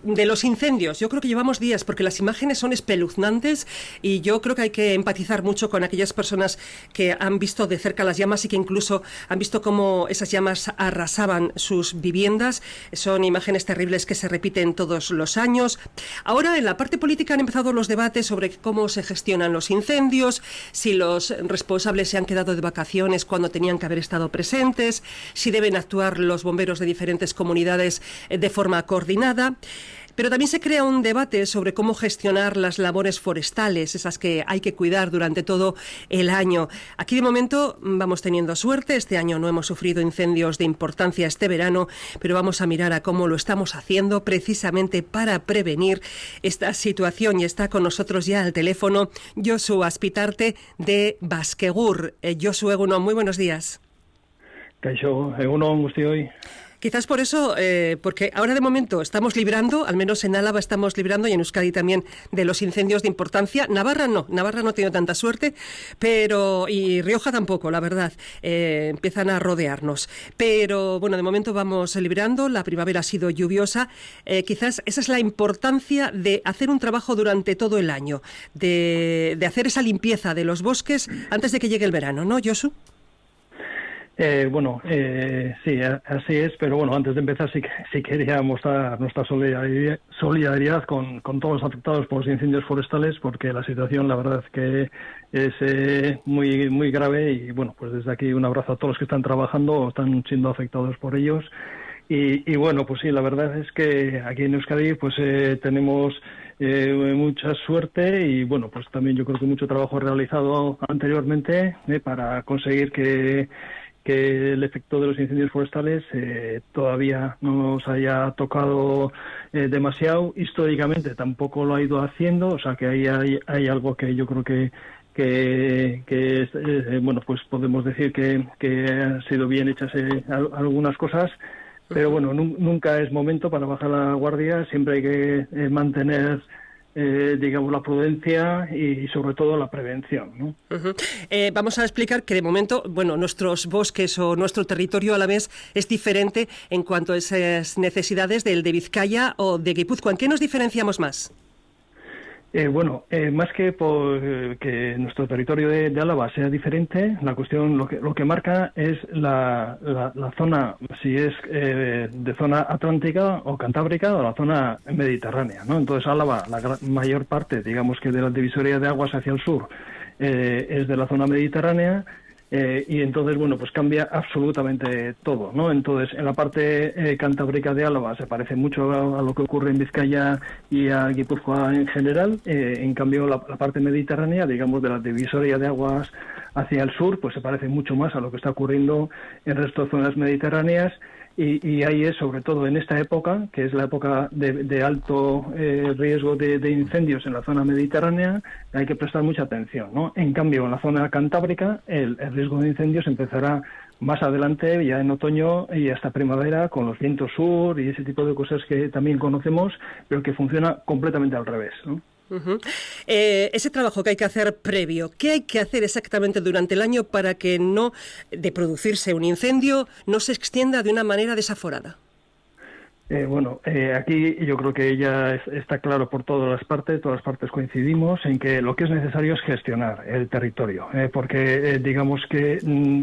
de los incendios. Yo creo que llevamos días porque las imágenes son espeluznantes y yo creo que hay que empatizar mucho con aquellas personas que han visto de cerca las llamas y que incluso han visto cómo esas llamas arrasaban sus viviendas. Son imágenes terribles que se repiten todos los años. Ahora en la parte política han empezado los debates sobre cómo se gestionan los incendios, si los responsables se han quedado de vacaciones cuando tenían que haber estado presentes, si deben actuar los bomberos de diferentes comunidades de forma coordinada. Pero también se crea un debate sobre cómo gestionar las labores forestales, esas que hay que cuidar durante todo el año. Aquí de momento vamos teniendo suerte. Este año no hemos sufrido incendios de importancia este verano, pero vamos a mirar a cómo lo estamos haciendo precisamente para prevenir esta situación. Y está con nosotros ya al teléfono Josu Azpitarte de Baskegur. Josu, Egunon, muy buenos días. Kaixo, Egunon guztioi. Quizás por eso, porque ahora de momento estamos librando, al menos en Álava estamos librando y en Euskadi también, de los incendios de importancia. Navarra no ha tenido tanta suerte, pero y Rioja tampoco, la verdad, empiezan a rodearnos. Pero bueno, de momento vamos librando, la primavera ha sido lluviosa. Quizás esa es la importancia de hacer un trabajo durante todo el año, de hacer esa limpieza de los bosques antes de que llegue el verano, ¿no, Josu? Sí, así es, pero bueno, antes de empezar sí quería mostrar nuestra solidaridad con todos los afectados por los incendios forestales, porque la situación, la verdad, que es muy muy grave y bueno, pues desde aquí un abrazo a todos los que están trabajando o están siendo afectados por ellos. Y bueno, pues sí, la verdad es que aquí en Euskadi pues tenemos mucha suerte y bueno, pues también yo creo que mucho trabajo realizado anteriormente para conseguir que el efecto de los incendios forestales todavía no nos haya tocado demasiado. Históricamente tampoco lo ha ido haciendo, o sea que ahí hay algo que yo creo que bueno, pues podemos decir que han sido bien hechas algunas cosas, pero bueno, nunca es momento para bajar la guardia, siempre hay que mantener digamos, la prudencia y sobre todo la prevención, ¿no? Vamos a explicar que de momento, bueno, nuestros bosques o nuestro territorio alavés es diferente en cuanto a esas necesidades del de Vizcaya o de Guipúzcoa. ¿En qué nos diferenciamos más? Más que por que nuestro territorio de Álava sea diferente, la cuestión, lo que marca es la zona, si es de zona atlántica o cantábrica o la zona mediterránea, ¿no? Entonces Álava, la mayor parte, digamos que de la divisoria de aguas hacia el sur, es de la zona mediterránea. Y entonces, bueno, pues cambia absolutamente todo, ¿no? Entonces, en la parte cantábrica de Álava se parece mucho a lo que ocurre en Vizcaya y a Guipúzcoa en general. En cambio, la parte mediterránea, digamos, de la divisoria de aguas hacia el sur, pues se parece mucho más a lo que está ocurriendo en el resto de zonas mediterráneas. Y ahí es, sobre todo en esta época, que es la época de alto riesgo de incendios en la zona mediterránea, hay que prestar mucha atención, ¿no? En cambio, en la zona cantábrica, el riesgo de incendios empezará más adelante, ya en otoño y hasta primavera, con los vientos sur y ese tipo de cosas que también conocemos, pero que funciona completamente al revés, ¿no? Ese trabajo que hay que hacer previo, ¿qué hay que hacer exactamente durante el año para que no, de producirse un incendio, no se extienda de una manera desaforada? Aquí yo creo que ya está claro por todas las partes coincidimos en que lo que es necesario es gestionar el territorio, porque digamos que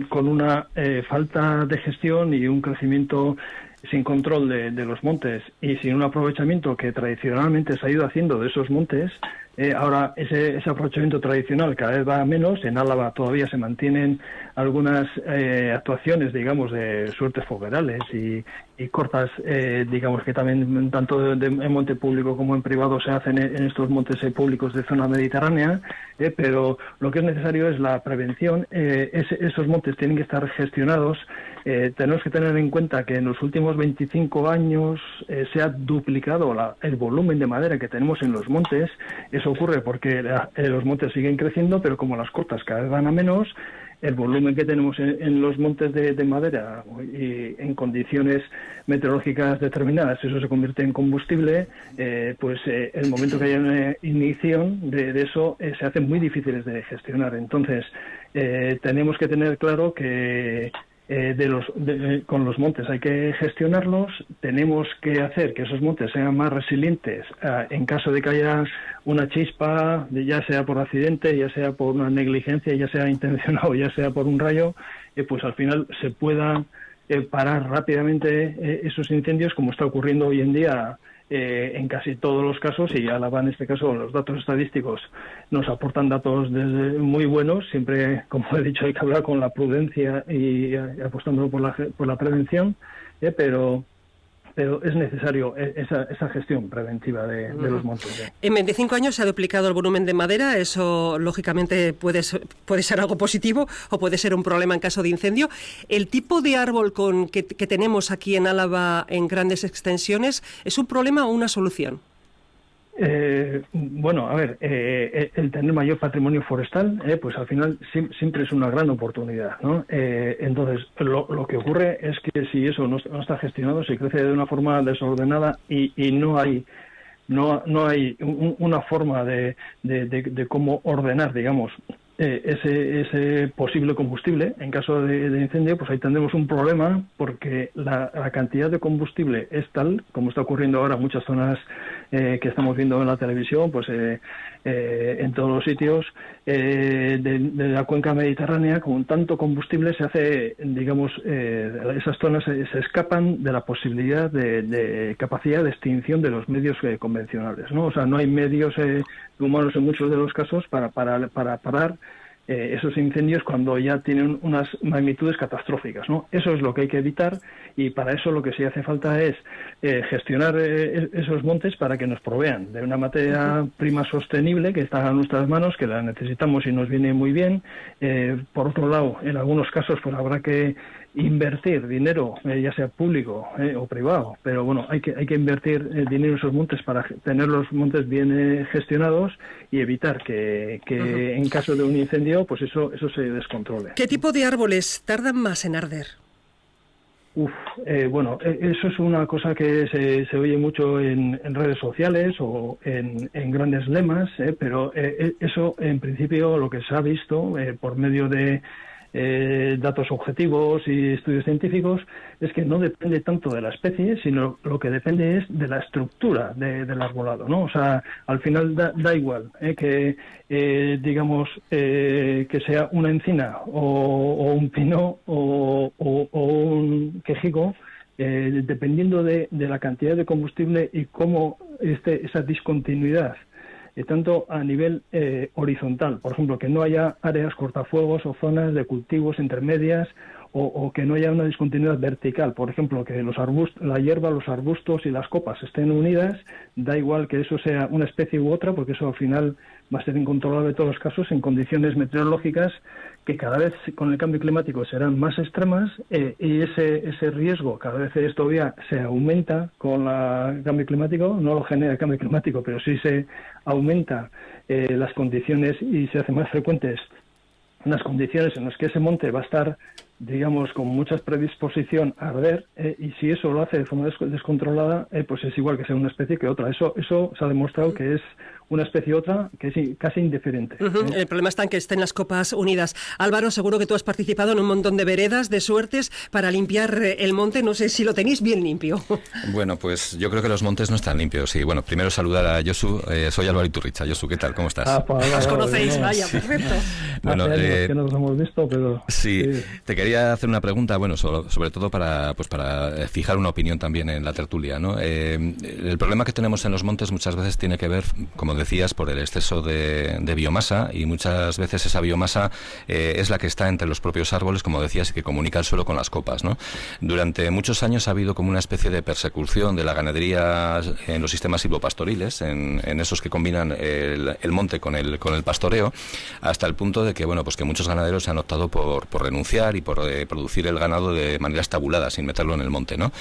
con una falta de gestión y un crecimiento sin control de los montes y sin un aprovechamiento que tradicionalmente se ha ido haciendo de esos montes, ahora ese aprovechamiento tradicional cada vez va a menos. En Álava todavía se mantienen algunas actuaciones, digamos, de suertes foguerales y cortas, digamos, que también tanto en monte público como en privado se hacen en estos montes públicos de zona mediterránea, pero lo que es necesario es la prevención. Esos montes tienen que estar gestionados. Tenemos que tener en cuenta que en los últimos 25 años se ha duplicado el volumen de madera que tenemos en los montes. Eso ocurre porque los montes siguen creciendo, pero como las cotas cada vez van a menos, el volumen que tenemos en los montes de madera y en condiciones meteorológicas determinadas, eso se convierte en combustible, pues el momento que haya una ignición de eso se hacen muy difíciles de gestionar. Entonces, tenemos que tener claro que con los montes hay que gestionarlos, tenemos que hacer que esos montes sean más resilientes en caso de que haya una chispa, ya sea por accidente, ya sea por una negligencia, ya sea intencionado, ya sea por un rayo, pues al final se pueda parar rápidamente esos incendios, como está ocurriendo hoy en día en casi todos los casos. Y Álava, en este caso, los datos estadísticos nos aportan datos muy buenos. Siempre, como he dicho, hay que hablar con la prudencia y apostando por la prevención, pero es necesario esa gestión preventiva de los montes. En 25 años se ha duplicado el volumen de madera. Eso, lógicamente, puede ser algo positivo o puede ser un problema en caso de incendio. ¿El tipo de árbol que tenemos aquí en Álava en grandes extensiones es un problema o una solución? Bueno, a ver, el tener mayor patrimonio forestal, pues al final siempre es una gran oportunidad, ¿no? Entonces, lo que ocurre es que si eso no está gestionado, se crece de una forma desordenada y no hay una forma de cómo ordenar, digamos, ese posible combustible en caso de incendio, pues ahí tendremos un problema, porque la cantidad de combustible es tal, como está ocurriendo ahora en muchas zonas que estamos viendo en la televisión, pues en todos los sitios de la cuenca mediterránea, con tanto combustible se hace, digamos, esas zonas se escapan de la posibilidad de capacidad de extinción de los medios convencionales, ¿no? O sea, no hay medios humanos en muchos de los casos para parar esos incendios cuando ya tienen unas magnitudes catastróficas, ¿no? Eso es lo que hay que evitar, y para eso lo que sí hace falta es gestionar esos montes para que nos provean de una materia prima sostenible que está a nuestras manos, que la necesitamos y nos viene muy bien. Por otro lado, en algunos casos pues habrá que invertir dinero, ya sea público o privado, pero bueno, hay que invertir dinero en esos montes para tener los montes bien gestionados y evitar que en caso de un incendio, pues eso se descontrole. ¿Qué tipo de árboles tardan más en arder? Bueno, eso es una cosa que se oye mucho en redes sociales o en grandes lemas, pero eso en principio lo que se ha visto por medio de datos objetivos y estudios científicos es que no depende tanto de la especie, sino lo que depende es de la estructura del arbolado, ¿no? O sea, al final da igual que digamos que sea una encina o un pino o un quejigo, dependiendo de la cantidad de combustible y cómo esa discontinuidad, tanto a nivel horizontal, por ejemplo, que no haya áreas cortafuegos o zonas de cultivos intermedias, o que no haya una discontinuidad vertical, por ejemplo, que la hierba, los arbustos y las copas estén unidas. Da igual que eso sea una especie u otra, porque eso al final va a ser incontrolable en todos los casos en condiciones meteorológicas que cada vez con el cambio climático serán más extremas, y ese riesgo cada vez todavía se aumenta con el cambio climático. No lo genera el cambio climático, pero sí se aumenta las condiciones y se hacen más frecuentes unas condiciones en las que ese monte va a estar, digamos, con mucha predisposición a arder, y si eso lo hace de forma descontrolada, pues es igual que sea una especie que otra. Eso se ha demostrado que es una especie u otra que es casi indiferente. El problema está en que estén las copas unidas. Álvaro, seguro que tú has participado en un montón de veredas, de suertes, para limpiar el monte. No sé si lo tenéis bien limpio. Bueno, pues yo creo que los montes no están limpios. Y bueno, primero saludar a Josu. Soy Álvaro Iturricha. Josu, ¿qué tal? ¿Cómo estás? Os conocéis, vaya, perfecto. Bueno, que no nos hemos visto, pero... Sí, te quería hacer una pregunta, bueno, sobre todo para fijar una opinión también en la tertulia, ¿no? El problema que tenemos en los montes muchas veces tiene que ver, como decías, por el exceso de biomasa, y muchas veces esa biomasa es la que está entre los propios árboles, como decías, y que comunica el suelo con las copas, ¿no? Durante muchos años ha habido como una especie de persecución de la ganadería en los sistemas silvopastoriles, en esos que combinan el monte con el pastoreo, hasta el punto de que, bueno, pues que muchos ganaderos han optado por renunciar y por producir el ganado de maneras tabuladas, sin meterlo en el monte, ¿no?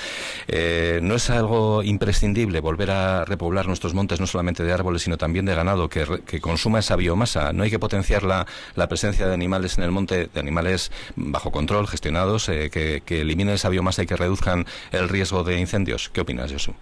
¿No es algo imprescindible volver a repoblar nuestros montes, no solamente de árboles, sino también de ganado que consuma esa biomasa? ¿No hay que potenciar la presencia de animales en el monte, de animales bajo control, gestionados, que eliminen esa biomasa y que reduzcan el riesgo de incendios? ¿Qué opinas, Josu?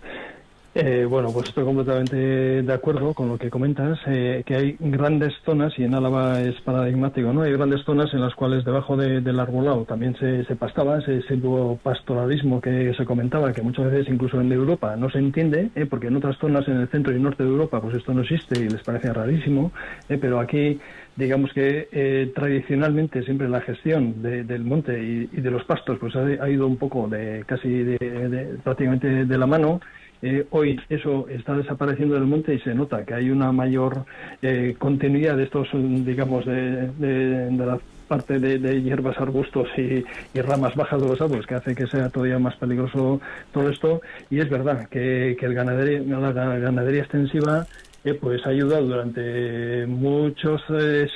Bueno, pues estoy completamente de acuerdo con lo que comentas, que hay grandes zonas, y en Álava es paradigmático, ¿no? Hay grandes zonas en las cuales debajo del arbolado también se pastaba, ese silvopastoralismo que se comentaba, que muchas veces incluso en Europa no se entiende, porque en otras zonas en el centro y norte de Europa pues esto no existe y les parece rarísimo, pero aquí digamos que tradicionalmente siempre la gestión del monte y de los pastos pues ha ido un poco prácticamente de la mano. Hoy eso está desapareciendo del monte y se nota que hay una mayor continuidad de estos, digamos, de la parte de hierbas, arbustos y ramas bajas de los árboles, que hace que sea todavía más peligroso todo esto. Y es verdad que la ganadería extensiva pues ha ayudado durante muchos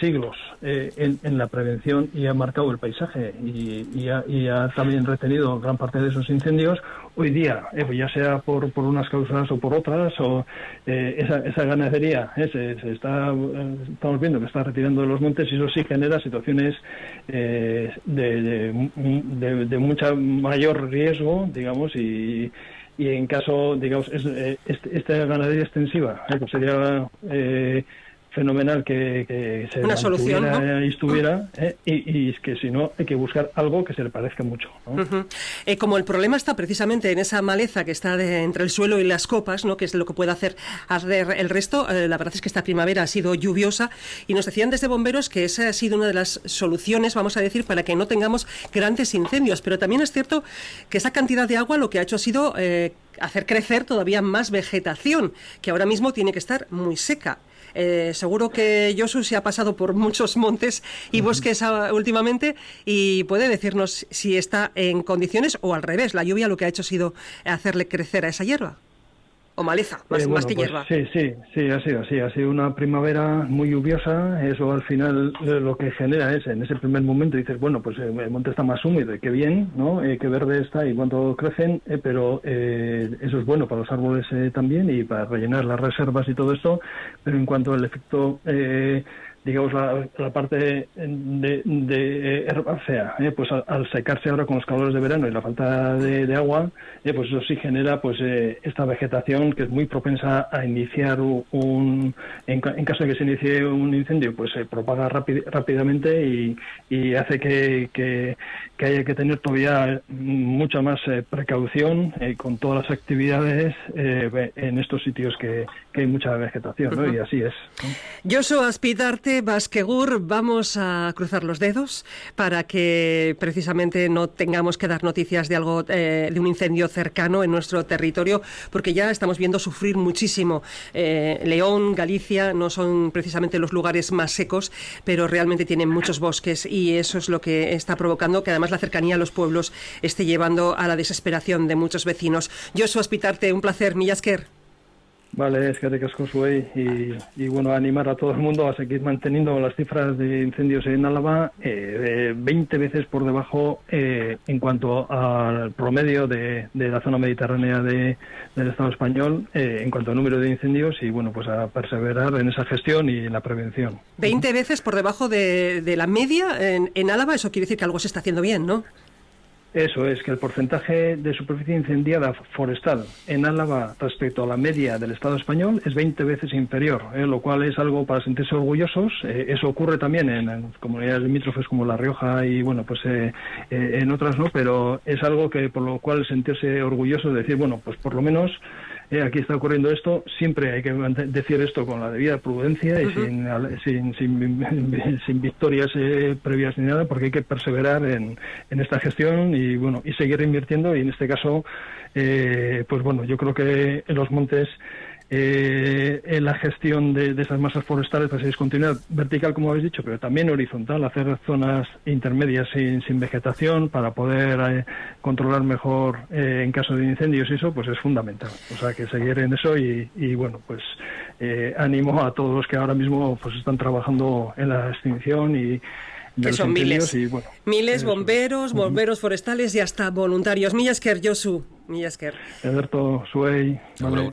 siglos en la prevención y ha marcado el paisaje y ha también retenido gran parte de esos incendios. Hoy día, ya sea por unas causas o por otras, o esa ganadería estamos viendo que está retirando de los montes, y eso sí genera situaciones de mucha mayor riesgo, digamos, y en caso, digamos, esta ganadería extensiva, pues sería fenomenal que se una solución, ¿no? Y estuviera, y es que si no hay que buscar algo que se le parezca mucho, ¿no? Uh-huh. Como el problema está precisamente en esa maleza que está entre el suelo y las copas, ¿no? Que es lo que puede hacer arder el resto, la verdad es que esta primavera ha sido lluviosa y nos decían desde bomberos que esa ha sido una de las soluciones, vamos a decir, para que no tengamos grandes incendios, pero también es cierto que esa cantidad de agua lo que ha hecho ha sido hacer crecer todavía más vegetación, que ahora mismo tiene que estar muy seca. Seguro que Josu se ha pasado por muchos montes y bosques últimamente y puede decirnos si está en condiciones o al revés, la lluvia lo que ha hecho ha sido hacerle crecer a esa hierba. O maleza, más que hierba. Sí, ha sido así. Ha sido una primavera muy lluviosa. Eso al final lo que genera es, en ese primer momento dices, bueno, pues el monte está más húmedo y qué bien, ¿no? Qué verde está y cuánto crecen, pero eso es bueno para los árboles también y para rellenar las reservas y todo esto. Pero en cuanto al efecto digamos, la parte de herbácea, pues al secarse ahora con los calores de verano y la falta de agua, pues eso sí genera pues esta vegetación que es muy propensa a iniciar en caso de que se inicie un incendio, pues se propaga rápidamente y hace que haya que tener todavía mucha más precaución con todas las actividades en estos sitios que hay mucha vegetación, ¿no? Y así es, ¿no? Josu Azpitarte Baskegur, vamos a cruzar los dedos para que precisamente no tengamos que dar noticias de algo de un incendio cercano en nuestro territorio, porque ya estamos viendo sufrir muchísimo. León, Galicia no son precisamente los lugares más secos, pero realmente tienen muchos bosques y eso es lo que está provocando que además la cercanía a los pueblos esté llevando a la desesperación de muchos vecinos. Josu Azpitarte, un placer. Mila esker. Vale, es que te casco Suey y bueno, animar a todo el mundo a seguir manteniendo las cifras de incendios en Álava 20 veces por debajo en cuanto al promedio de la zona mediterránea del Estado español en cuanto al número de incendios y bueno, pues a perseverar en esa gestión y en la prevención. 20 veces por debajo de la media en Álava, eso quiere decir que algo se está haciendo bien, ¿no? Eso es, que el porcentaje de superficie incendiada forestal en Álava respecto a la media del Estado español es 20 veces inferior, lo cual es algo para sentirse orgullosos. Eso ocurre también en comunidades limítrofes como La Rioja y, bueno, pues en otras no, pero es algo que por lo cual sentirse orgulloso de decir, bueno, pues por lo menos aquí está ocurriendo esto. Siempre hay que decir esto con la debida prudencia y sin victorias previas ni nada, porque hay que perseverar en esta gestión y bueno, y seguir invirtiendo. Y en este caso, pues bueno, yo creo que en los montes en la gestión de esas masas forestales pues es continuidad vertical, como habéis dicho, pero también horizontal, hacer zonas intermedias sin vegetación para poder controlar mejor en caso de incendios y eso pues es fundamental. O sea, que seguir en eso y bueno, pues ánimo a todos los que ahora mismo pues están trabajando en la extinción y que son miles, y, bueno, miles, bomberos forestales y hasta voluntarios. Mila esker, Josu. Mila esker. Ederto, Suey. Vale.